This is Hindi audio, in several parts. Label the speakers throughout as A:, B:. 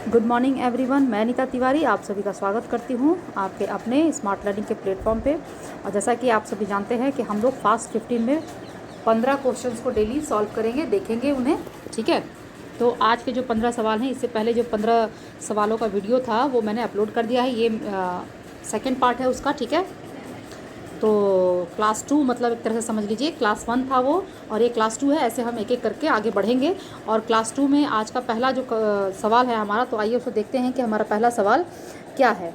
A: गुड मॉर्निंग एवरीवन, मैं अनीता तिवारी आप सभी का स्वागत करती हूँ आपके अपने स्मार्ट लर्निंग के प्लेटफॉर्म पे। और जैसा कि आप सभी जानते हैं कि हम लोग फास्ट 15 में 15 क्वेश्चंस को डेली सॉल्व करेंगे, देखेंगे उन्हें। ठीक है, तो आज के जो 15 सवाल हैं, इससे पहले जो 15 सवालों का वीडियो था वो मैंने अपलोड कर दिया है। ये सेकेंड पार्ट है उसका। ठीक है, तो क्लास 2 मतलब एक तरह से समझ लीजिए क्लास 1 था वो, और ये क्लास 2 है। ऐसे हम एक एक करके आगे बढ़ेंगे। और क्लास 2 में आज का पहला जो सवाल है हमारा, तो आइए उसको देखते हैं कि हमारा पहला सवाल क्या है।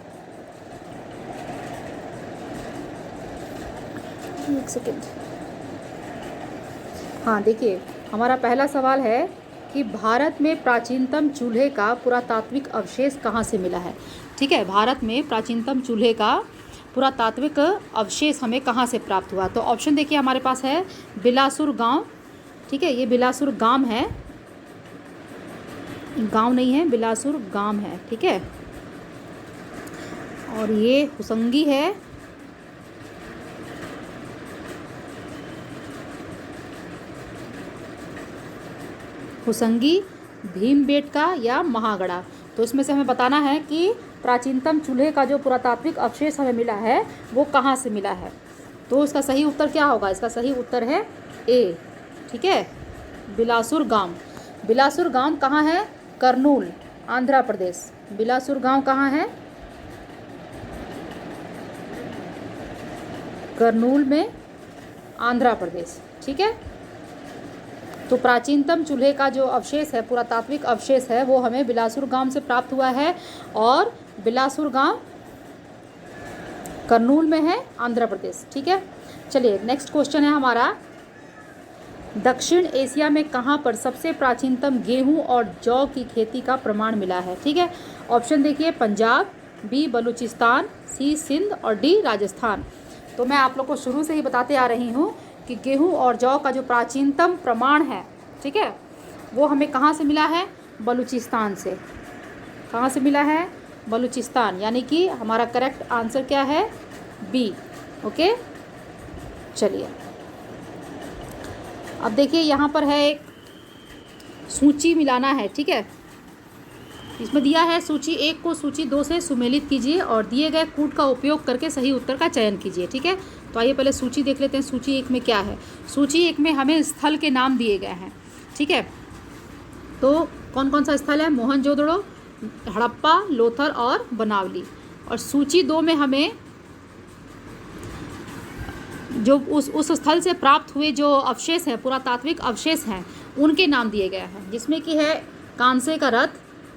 A: एक सेकेंड। हाँ, देखिए हमारा पहला सवाल है कि भारत में प्राचीनतम चूल्हे का पुरातात्विक अवशेष कहाँ से मिला है। ठीक है, भारत में प्राचीनतम चूल्हे का पुरातात्विक अवशेष हमें कहाँ से प्राप्त हुआ। तो ऑप्शन देखिए हमारे पास है बिलासुर गांव। ठीक है, ये बिलासुर गांव है, गांव नहीं है, बिलासुर गांव है। ठीक है, और ये हुसंगी है, हुसंगी, भीमबेटका या महागढ़ा। तो इसमें से हमें बताना है कि प्राचीनतम चूल्हे का जो पुरातात्विक अवशेष हमें मिला है वो कहाँ से मिला है। तो इसका सही उत्तर क्या होगा? इसका सही उत्तर है ए। ठीक है, बिलासुर गांव। बिलासुर गांव कहाँ है? कर्नूल, आंध्र प्रदेश। बिलासुर गांव कहाँ है? कर्नूल में, आंध्र प्रदेश। ठीक है, तो प्राचीनतम चूल्हे का जो अवशेष है, पुरातात्विक अवशेष है, वो हमें बिलासुर गांव से प्राप्त हुआ है। और बिलासुर गांव कर्नूल में है, आंध्र प्रदेश। ठीक है, चलिए नेक्स्ट क्वेश्चन है हमारा, दक्षिण एशिया में कहाँ पर सबसे प्राचीनतम गेहूं और जौ की खेती का प्रमाण मिला है। ठीक है, ऑप्शन देखिए, पंजाब, बी बलूचिस्तान, सी सिंध और डी राजस्थान। तो मैं आप लोग को शुरू से ही बताते आ रही हूँ कि गेहूं और जौ का जो प्राचीनतम प्रमाण है, ठीक है, वो हमें कहाँ से मिला है? बलूचिस्तान से। कहाँ से मिला है? बलूचिस्तान, यानी कि हमारा करेक्ट आंसर क्या है? बी। ओके, चलिए अब देखिए यहाँ पर है एक सूची मिलाना है। ठीक है, इसमें दिया है सूची 1 को सूची 2 से सुमेलित कीजिए और दिए गए कूट का उपयोग करके सही उत्तर का चयन कीजिए। ठीक है, तो आइए पहले सूची देख लेते हैं। सूची 1 में क्या है? सूची 1 में हमें स्थल के नाम दिए गए हैं। ठीक है, तो कौन कौन सा स्थल है? मोहनजोदड़ो, हड़प्पा, लोथल और बनावली। और सूची 2 में हमें जो उस स्थल से प्राप्त हुए जो अवशेष हैं, पुरातात्विक अवशेष हैं, उनके नाम दिए गए हैं, जिसमें कि है कांसे का रथ,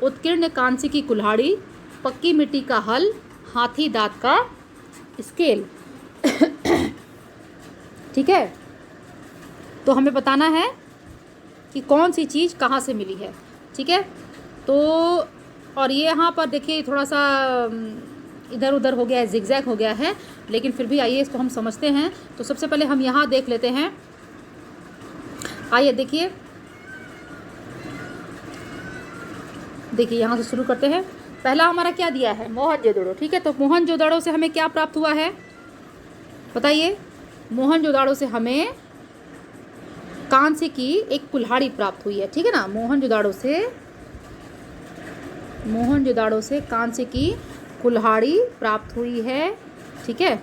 A: उत्कीर्ण कांसे की कुल्हाड़ी, पक्की मिट्टी का हल, हाथी दांत का स्केल। ठीक है, तो हमें बताना है कि कौन सी चीज़ कहाँ से मिली है। ठीक है, तो और ये यहाँ पर देखिए थोड़ा सा इधर उधर हो गया है, जिगजैग हो गया है, लेकिन फिर भी आइए इसको हम समझते हैं। तो सबसे पहले हम यहाँ देख लेते हैं। आइए देखिए यहाँ से शुरू करते हैं। पहला हमारा क्या दिया है? मोहनजोदड़ो। ठीक है, तो मोहनजोदड़ो से हमें क्या प्राप्त हुआ है बताइए? मोहनजोदड़ो से हमें कांसे की एक कुल्हाड़ी प्राप्त हुई है। ठीक है ना, मोहनजोदड़ो से कांसे की कुल्हाड़ी प्राप्त हुई है। ठीक है,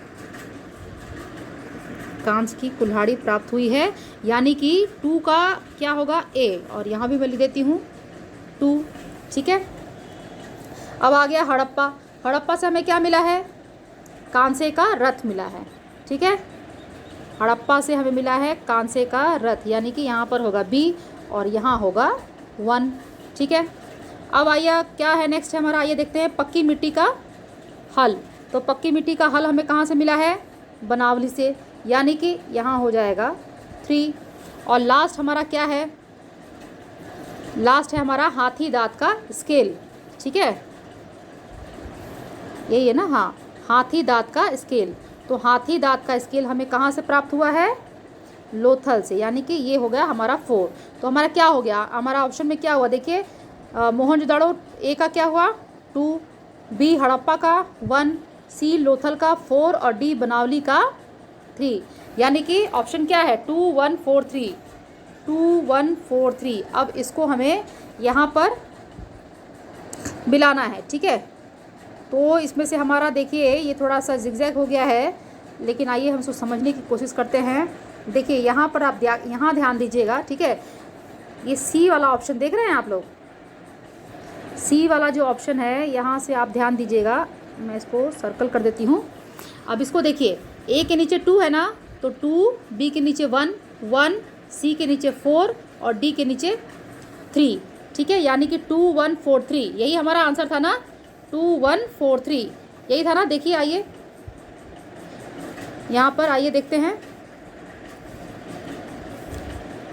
A: कांसे की कुल्हाड़ी प्राप्त हुई है, यानी कि 2 का क्या होगा? ए। और यहाँ भी मैं लिख देती हूँ 2। ठीक है, अब आ गया हड़प्पा। हड़प्पा से हमें क्या मिला है? कांसे का रथ मिला है। ठीक है, हड़प्पा से हमें मिला है कांसे का रथ, यानी कि यहाँ पर होगा बी और यहाँ होगा 1। ठीक है, अब आइए क्या है नेक्स्ट है हमारा, आइए देखते हैं पक्की मिट्टी का हल। तो पक्की मिट्टी का हल हमें कहाँ से मिला है? बनावली से, यानी कि यहाँ हो जाएगा 3। और लास्ट हमारा क्या है? लास्ट है हमारा हाथी दांत का स्केल। ठीक है, यही है ना? हाँ, हाथी दांत का स्केल। तो हाथी दांत का स्केल हमें कहाँ से प्राप्त हुआ है? लोथल से, यानी कि ये हो गया हमारा 4। तो हमारा क्या हो गया? हमारा ऑप्शन में क्या हुआ देखिए, मोहनजोदड़ो ए का क्या हुआ? 2, बी हड़प्पा का 1, सी लोथल का 4 और डी बनावली का 3, यानी कि ऑप्शन क्या है? 2 1 4 3। 2 1 4 3। अब इसको हमें यहाँ पर मिलाना है, ठीक है। तो इसमें से हमारा देखिए ये थोड़ा सा जिगजैग हो गया है, लेकिन आइए हम इसको समझने की कोशिश करते हैं। देखिए यहाँ पर आप यहाँ ध्यान दीजिएगा, ठीक है। ये सी वाला ऑप्शन देख रहे हैं आप लोग, सी वाला जो ऑप्शन है यहाँ से आप ध्यान दीजिएगा। मैं इसको सर्कल कर देती हूँ। अब इसको देखिए, ए के नीचे 2 है ना, तो 2, बी के नीचे 1 1, सी के नीचे 4 और डी के नीचे 3, ठीक है। यानी कि 2 1 4 3, यही हमारा आंसर था ना, 2 1 4 3, यही था ना। देखिए आइए यहाँ पर, आइए देखते हैं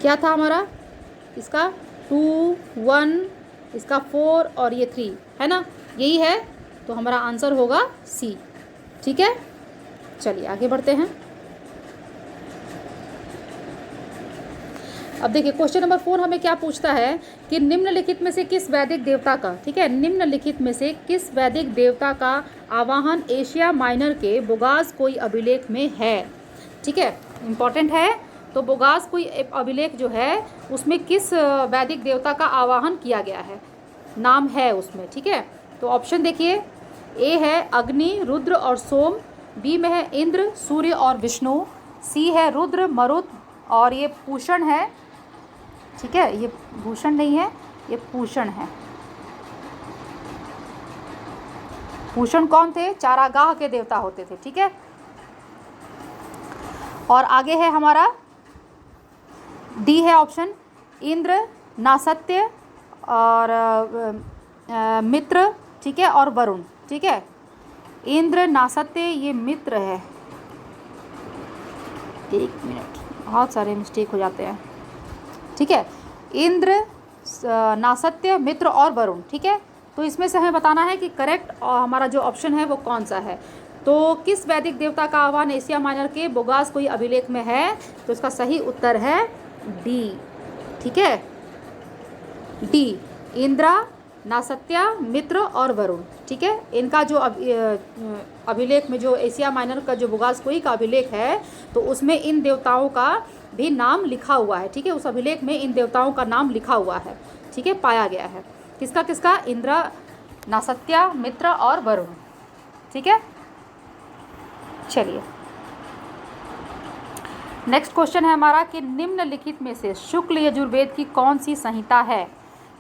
A: क्या था हमारा, इसका 2 1, इसका 4 और ये 3 है ना, यही है। तो हमारा आंसर होगा सी, ठीक है। चलिए आगे बढ़ते हैं। अब देखिए क्वेश्चन नंबर 4 हमें क्या पूछता है कि निम्नलिखित में से किस वैदिक देवता का, ठीक है, निम्नलिखित में से किस वैदिक देवता का आवाहन एशिया माइनर के बोगास कोई अभिलेख में है, ठीक है, इंपॉर्टेंट है। तो बोगास कोई अभिलेख जो है उसमें किस वैदिक देवता का आवाहन किया गया है, नाम है उसमें, ठीक है। तो ऑप्शन देखिए, ए है अग्नि, रुद्र और सोम, बी में है इंद्र, सूर्य और विष्णु, सी है रुद्र, मरुत और ये पूषण है, ठीक है। ये भूषण नहीं है, ये पूषण है। पूषण कौन थे, चारागाह के देवता होते थे, ठीक है। और आगे है हमारा डी है ऑप्शन, इंद्र, नासत्य और मित्र, ठीक है, और वरुण, ठीक है। इंद्र, नासत्य, ये मित्र है। एक मिनट, बहुत सारे मिस्टेक हो जाते हैं, ठीक है। इंद्र, नासत्य, मित्र और वरुण, ठीक है। तो इसमें से हमें बताना है कि करेक्ट हमारा जो ऑप्शन है वो कौन सा है। तो किस वैदिक देवता का आह्वान एशिया माइनर के बोगास कोई अभिलेख में है, तो इसका सही उत्तर है डी, ठीक है, डी, इंद्रा, नासत्या, मित्र और वरुण, ठीक है। इनका जो अभिलेख में जो एशिया माइनर का जो बोगास कोई का अभिलेख है, तो उसमें इन देवताओं का भी नाम लिखा हुआ है, ठीक है। उस अभिलेख में इन देवताओं का नाम लिखा हुआ है, ठीक है, पाया गया है। किसका किसका, इंद्रा, नासत्या, मित्र और वरुण, ठीक है। चलिए नेक्स्ट क्वेश्चन है हमारा कि निम्नलिखित में से शुक्ल यजुर्वेद की कौन सी संहिता है,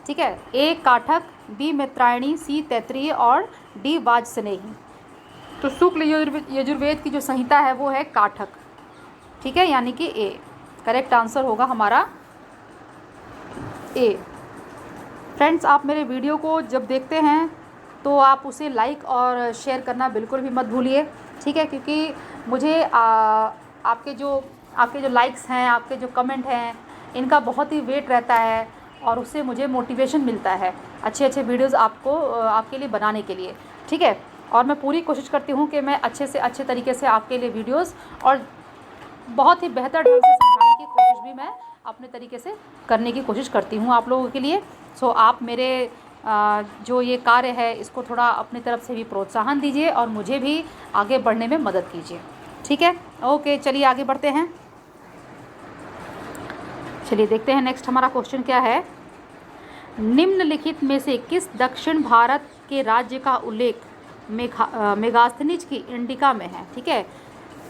A: ठीक है। ए काठक, बी मित्रायणी, सी तैत्तिरीय और डी वाजस्नेही। तो शुक्ल यजुर्वेद की जो संहिता है वो है काठक, ठीक है, यानी कि ए, करेक्ट आंसर होगा हमारा ए। फ्रेंड्स, आप मेरे वीडियो को जब देखते हैं तो आप उसे लाइक और शेयर करना बिल्कुल भी मत भूलिए, ठीक है, क्योंकि मुझे आपके जो लाइक्स हैं, आपके जो कमेंट हैं, इनका बहुत ही वेट रहता है और उससे मुझे मोटिवेशन मिलता है अच्छे अच्छे वीडियोज़ आपके लिए बनाने के लिए, ठीक है। और मैं पूरी कोशिश करती हूँ कि मैं अच्छे से अच्छे तरीके से आपके लिए वीडियोज़ और बहुत ही बेहतर ढंग से समझाने की कोशिश भी मैं अपने तरीके से करने की कोशिश करती हूँ आप लोगों के लिए। सो आप मेरे जो ये कार्य है इसको थोड़ा अपनी तरफ से भी प्रोत्साहन दीजिए और मुझे भी आगे बढ़ने में मदद कीजिए, ठीक है। ओके, चलिए आगे बढ़ते हैं। चलिए देखते हैं नेक्स्ट हमारा क्वेश्चन क्या है। निम्नलिखित में से किस दक्षिण भारत के राज्य का उल्लेख मेगास्थनीज की इंडिका में है, ठीक है।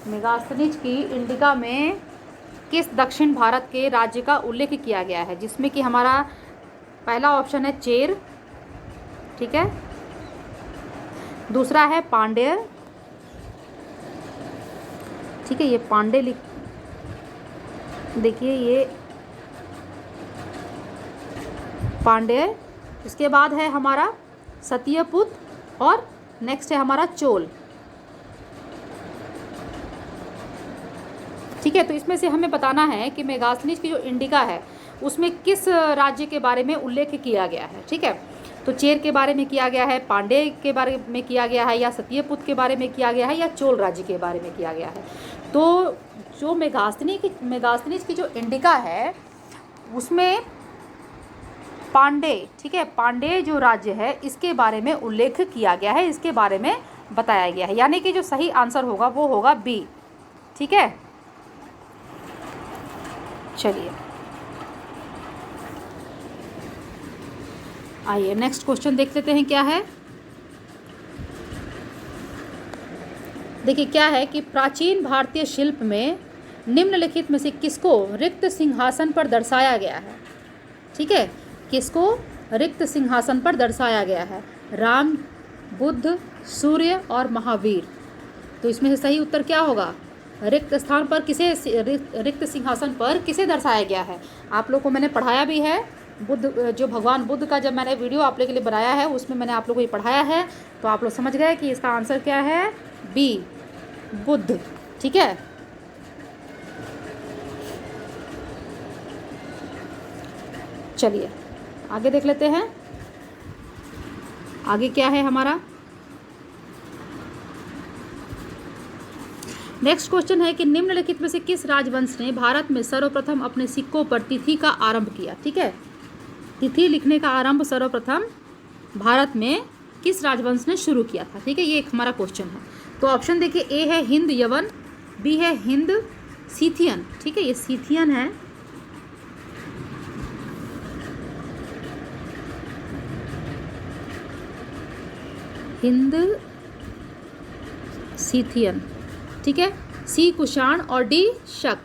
A: मेगास्थनीज की इंडिका में किस दक्षिण भारत के राज्य का उल्लेख किया गया है, जिसमें कि हमारा पहला ऑप्शन है चेर, ठीक है, दूसरा है पांड्य, ठीक है, ये पांड्य देखिए ये पांड्य, इसके बाद है हमारा सत्यपुत और नेक्स्ट है हमारा चोल, ठीक है। तो इसमें से हमें बताना है कि मेगास्थनीज की जो इंडिका है उसमें किस राज्य के बारे में उल्लेख किया गया है, ठीक है। तो चेर के बारे में किया गया है, पांड्य के बारे में किया गया है, या सत्यपुत के बारे में किया गया है, या चोल राज्य के बारे में किया गया है। तो जो मेगास्थनीज की जो इंडिका है उसमें पांड्य, ठीक है, पांड्य जो राज्य है इसके बारे में उल्लेख किया गया है, इसके बारे में बताया गया है, यानी कि जो सही आंसर होगा वो होगा बी, ठीक है। चलिए आइए नेक्स्ट क्वेश्चन देख लेते हैं क्या है। देखिए क्या है कि प्राचीन भारतीय शिल्प में निम्नलिखित में से किसको रिक्त सिंहासन पर दर्शाया गया है। ठीक है, किसको रिक्त सिंहासन पर दर्शाया गया है? राम, बुद्ध, सूर्य और महावीर। तो इसमें से सही उत्तर क्या होगा? रिक्त स्थान पर किसे, रिक्त सिंहासन पर किसे दर्शाया गया है? आप लोग को मैंने पढ़ाया भी है, बुद्ध, जो भगवान बुद्ध का जब मैंने वीडियो आप लोग के लिए बनाया है उसमें मैंने आप लोग को ये पढ़ाया है। तो आप लोग समझ गए कि इसका आंसर क्या है? बी, बुद्ध। ठीक है, चलिए आगे देख लेते हैं। आगे क्या है हमारा? नेक्स्ट क्वेश्चन है कि निम्नलिखित में से किस राजवंश ने भारत में सर्वप्रथम अपने सिक्कों पर तिथि का आरंभ किया? ठीक है, तिथि लिखने का आरंभ सर्वप्रथम भारत में किस राजवंश ने शुरू किया था? ठीक है, ये एक हमारा क्वेश्चन है। तो ऑप्शन देखिए, ए है हिंद यवन, बी है हिंद सीथियन। ठीक है, ये सीथियन है, हिंद सीथियन। ठीक है, सी कुषाण और डी शक।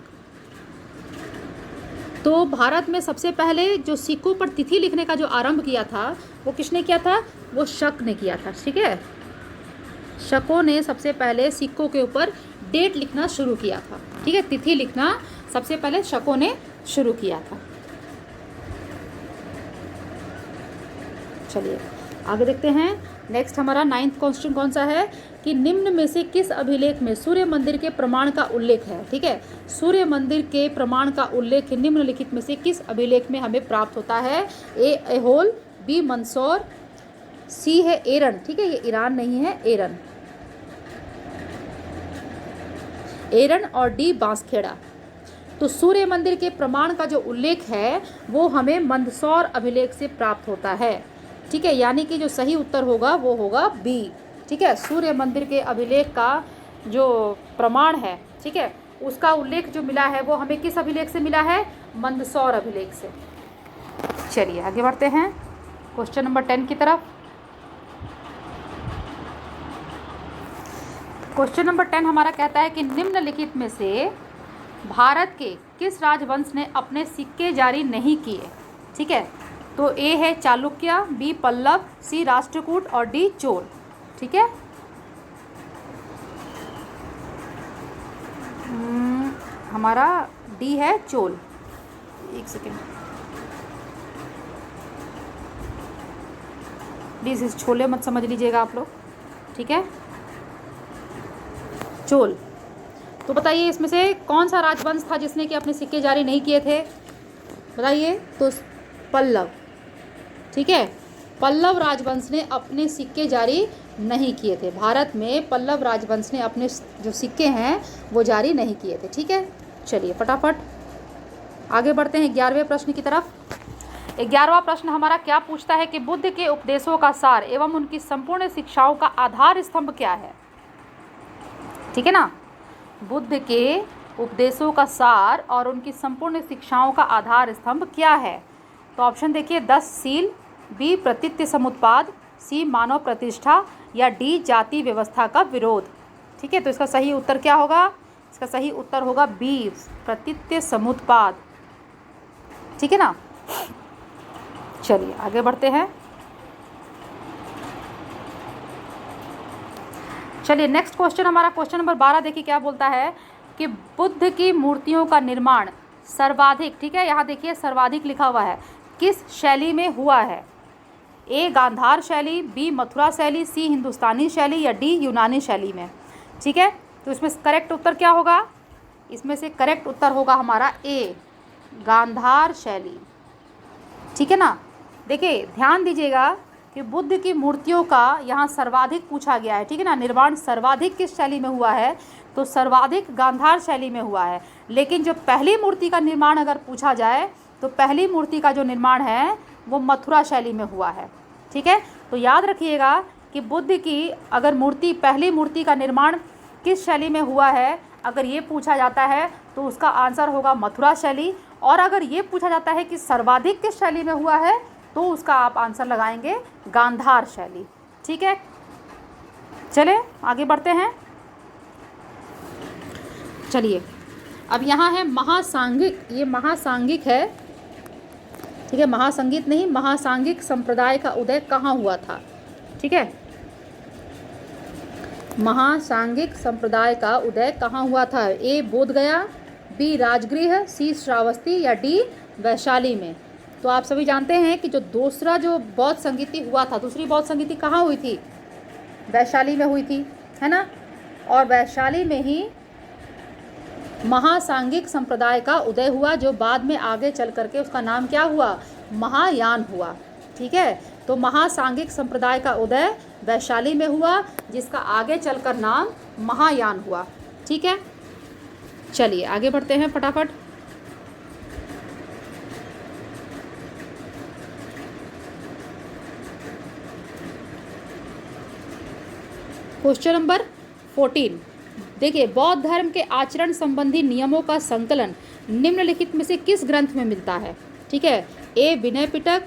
A: तो भारत में सबसे पहले जो सिक्कों पर तिथि लिखने का जो आरंभ किया था वो किसने किया था? वो शक ने किया था। ठीक है, शकों ने सबसे पहले सिक्कों के ऊपर डेट लिखना शुरू किया था। ठीक है, तिथि लिखना सबसे पहले शकों ने शुरू किया था। चलिए आगे देखते हैं। नेक्स्ट हमारा 9th क्वेश्चन कौन सा है कि निम्न में से किस अभिलेख में सूर्य मंदिर के प्रमाण का उल्लेख है? ठीक है, सूर्य मंदिर के प्रमाण का उल्लेख निम्नलिखित में से किस अभिलेख में हमें प्राप्त होता है? ए ऐहोल, बी मंदसौर, सी है एरन। ठीक है, ये ईरान नहीं है, एरन, एरन और डी बांसखेड़ा। तो सूर्य मंदिर के प्रमाण का जो उल्लेख है वो हमें मंदसौर अभिलेख से प्राप्त होता है। ठीक है, यानी कि जो सही उत्तर होगा वो होगा बी। ठीक है, सूर्य मंदिर के अभिलेख का जो प्रमाण है, ठीक है, उसका उल्लेख जो मिला है वो हमें किस अभिलेख से मिला है? मंदसौर अभिलेख से। चलिए आगे बढ़ते हैं क्वेश्चन नंबर 10 की तरफ। क्वेश्चन नंबर 10 हमारा कहता है कि निम्नलिखित में से भारत के किस राजवंश ने अपने सिक्के जारी नहीं किए? ठीक है, तो ए है चालुक्य, बी पल्लव, सी राष्ट्रकूट और डी चोल। ठीक है, हमारा डी है चोल। एक सेकेंड, प्लीज़ इस छोले मत समझ लीजिएगा आप लोग। ठीक है, चोल। तो बताइए इसमें से कौन सा राजवंश था जिसने कि अपने सिक्के जारी नहीं किए थे? बताइए। तो पल्लव। ठीक है, पल्लव राजवंश ने अपने सिक्के जारी नहीं किए थे। भारत में पल्लव राजवंश ने अपने जो सिक्के हैं वो जारी नहीं किए थे। ठीक है, चलिए फटाफट आगे बढ़ते हैं 11वें प्रश्न की तरफ। 11वां प्रश्न हमारा क्या पूछता है कि बुद्ध के उपदेशों का सार एवं उनकी संपूर्ण शिक्षाओं का आधार स्तंभ क्या है? ठीक है ना, बुद्ध के उपदेशों का सार और उनकी संपूर्ण शिक्षाओं का आधार स्तंभ क्या है? तो ऑप्शन देखिए, 10 सील, बी प्रतित्य समुत्पाद, सी मानव प्रतिष्ठा या डी जाति व्यवस्था का विरोध। ठीक है, तो इसका सही उत्तर क्या होगा? इसका सही उत्तर होगा बी प्रतित्य समुत्पाद। ठीक है ना, चलिए आगे बढ़ते हैं। चलिए नेक्स्ट क्वेश्चन हमारा क्वेश्चन नंबर 12 देखिए क्या बोलता है कि बुद्ध की मूर्तियों का निर्माण सर्वाधिक, ठीक है, यहाँ देखिए सर्वाधिक लिखा हुआ है, किस शैली में हुआ है? ए गांधार शैली, बी मथुरा शैली, सी हिंदुस्तानी शैली या डी यूनानी शैली में। ठीक है, तो इसमें करेक्ट उत्तर क्या होगा? इसमें से करेक्ट उत्तर होगा हमारा ए गांधार शैली। ठीक है ना, देखिए ध्यान दीजिएगा कि बुद्ध की मूर्तियों का यहाँ सर्वाधिक पूछा गया है। ठीक है ना, निर्माण सर्वाधिक किस शैली में हुआ है? तो सर्वाधिक गांधार शैली में हुआ है। लेकिन जो पहली मूर्ति का निर्माण अगर पूछा जाए तो पहली मूर्ति का जो निर्माण है वो मथुरा शैली में हुआ है। ठीक है, तो याद रखिएगा कि बुद्ध की अगर मूर्ति, पहली मूर्ति का निर्माण किस शैली में हुआ है, अगर ये पूछा जाता है तो उसका आंसर होगा मथुरा शैली। और अगर ये पूछा जाता है कि सर्वाधिक किस शैली में हुआ है तो उसका आप आंसर लगाएंगे गांधार शैली। ठीक है, चले आगे बढ़ते हैं। चलिए, अब यहाँ है महासांगिक। ये महासांगिक है, ठीक है, महासंगीत नहीं, महासांगिक संप्रदाय का उदय कहाँ हुआ था। ठीक है, महासांगिक संप्रदाय का उदय कहाँ हुआ था। ए बोधगया, बी राजगृह, सी श्रावस्ती या डी वैशाली में। तो आप सभी जानते हैं कि जो दूसरा जो बौद्ध संगीति हुआ था, दूसरी बौद्ध संगीति कहाँ हुई थी, वैशाली में हुई थी, है ना। और वैशाली में ही महासांगिक संप्रदाय का उदय हुआ, जो बाद में आगे चल करके उसका नाम क्या हुआ, महायान हुआ। ठीक है, तो महासांगिक संप्रदाय का उदय वैशाली में हुआ, जिसका आगे चलकर नाम महायान हुआ। ठीक है, चलिए आगे बढ़ते हैं फटाफट। क्वेश्चन नंबर 14 देखिए, बौद्ध धर्म के आचरण संबंधी नियमों का संकलन निम्नलिखित में से किस ग्रंथ में मिलता है। ठीक है, ए विनय पिटक,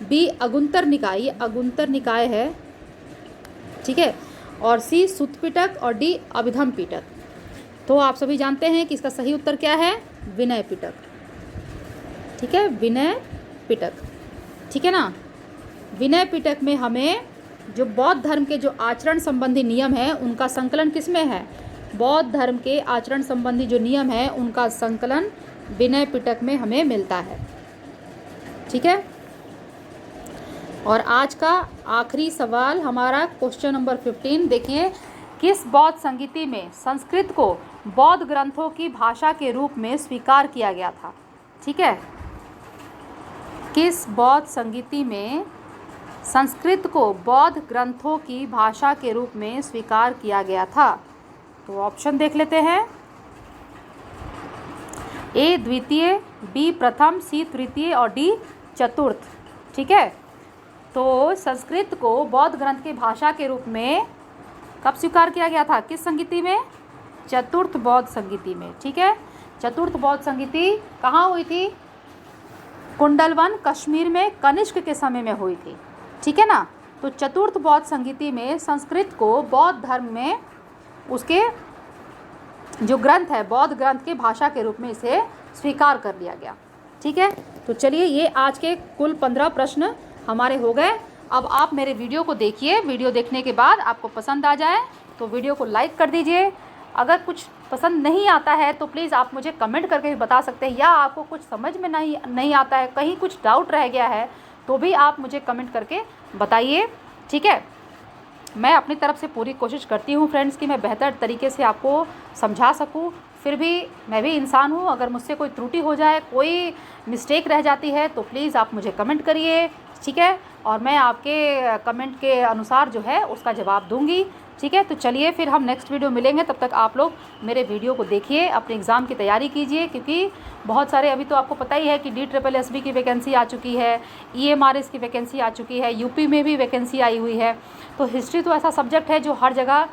A: बी अगुंतर निकाय, ये अगुंतर निकाय है, ठीक है, और सी सुत्त पिटक और डी अभिधम पिटक। तो आप सभी जानते हैं कि इसका सही उत्तर क्या है, विनय पिटक। ठीक है, विनय पिटक, ठीक है ना। विनय पिटक में हमें जो बौद्ध धर्म के जो आचरण संबंधी नियम है उनका संकलन किस में है, बौद्ध धर्म के आचरण संबंधी जो नियम है उनका संकलन विनय पिटक में हमें मिलता है। ठीक है, और आज का आखिरी सवाल हमारा क्वेश्चन नंबर 15 देखिए, किस बौद्ध संगीति में संस्कृत को बौद्ध ग्रंथों की भाषा के रूप में स्वीकार किया गया था। ठीक है, किस बौद्ध संगीति में संस्कृत को बौद्ध ग्रंथों की भाषा के रूप में स्वीकार किया गया था। तो ऑप्शन देख लेते हैं, ए द्वितीय, बी प्रथम, सी तृतीय और डी चतुर्थ। ठीक है, तो संस्कृत को बौद्ध ग्रंथ की भाषा के रूप में कब स्वीकार किया गया था, किस संगीति में, चतुर्थ बौद्ध संगीति में। ठीक है, चतुर्थ बौद्ध संगीति कहाँ हुई थी, कुंडलवन कश्मीर में कनिष्क के समय में हुई थी। ठीक है ना, तो चतुर्थ बौद्ध संगीति में संस्कृत को बौद्ध धर्म में उसके जो ग्रंथ है, बौद्ध ग्रंथ की भाषा के रूप में इसे स्वीकार कर लिया गया। ठीक है, तो चलिए ये आज के कुल 15 प्रश्न हमारे हो गए। अब आप मेरे वीडियो को देखिए, वीडियो देखने के बाद आपको पसंद आ जाए तो वीडियो को लाइक कर दीजिए। अगर कुछ पसंद नहीं आता है तो प्लीज़ आप मुझे कमेंट करके भी बता सकते हैं, या आपको कुछ समझ में नहीं आता है, कहीं कुछ डाउट रह गया है तो भी आप मुझे कमेंट करके बताइए। ठीक है, मैं अपनी तरफ से पूरी कोशिश करती हूँ फ्रेंड्स कि मैं बेहतर तरीके से आपको समझा सकूँ। फिर भी मैं भी इंसान हूँ, अगर मुझसे कोई त्रुटि हो जाए, कोई मिस्टेक रह जाती है तो प्लीज़ आप मुझे कमेंट करिए। ठीक है, और मैं आपके कमेंट के अनुसार जो है उसका जवाब दूंगी। ठीक है, तो चलिए फिर हम नेक्स्ट वीडियो मिलेंगे। तब तक आप लोग मेरे वीडियो को देखिए, अपने एग्ज़ाम की तैयारी कीजिए, क्योंकि बहुत सारे अभी तो आपको पता ही है कि DSSB की वैकेंसी आ चुकी है, EMRS की वैकेंसी आ चुकी है, यूपी में भी वैकेंसी आई हुई है। तो हिस्ट्री तो ऐसा सब्जेक्ट है जो हर जगह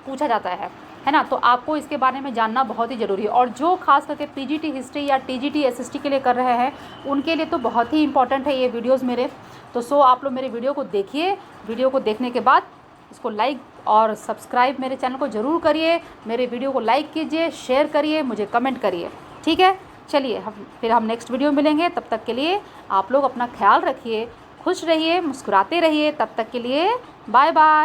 A: पूछा जाता है ना, तो आपको इसके बारे में जानना बहुत ही ज़रूरी है। और जो खास करके PGT हिस्ट्री या TGT SST के लिए कर रहे हैं उनके लिए तो बहुत ही इंपॉर्टेंट है ये वीडियोज़ मेरे। तो आप लोग मेरे वीडियो को देखिए, वीडियो को देखने के बाद इसको लाइक और सब्सक्राइब मेरे चैनल को ज़रूर करिए, मेरे वीडियो को लाइक कीजिए, शेयर करिए, मुझे कमेंट करिए। ठीक है, चलिए फिर हम नेक्स्ट वीडियो मिलेंगे। तब तक के लिए आप लोग अपना ख्याल रखिए, खुश रहिए, मुस्कुराते रहिए। तब तक के लिए बाय बाय।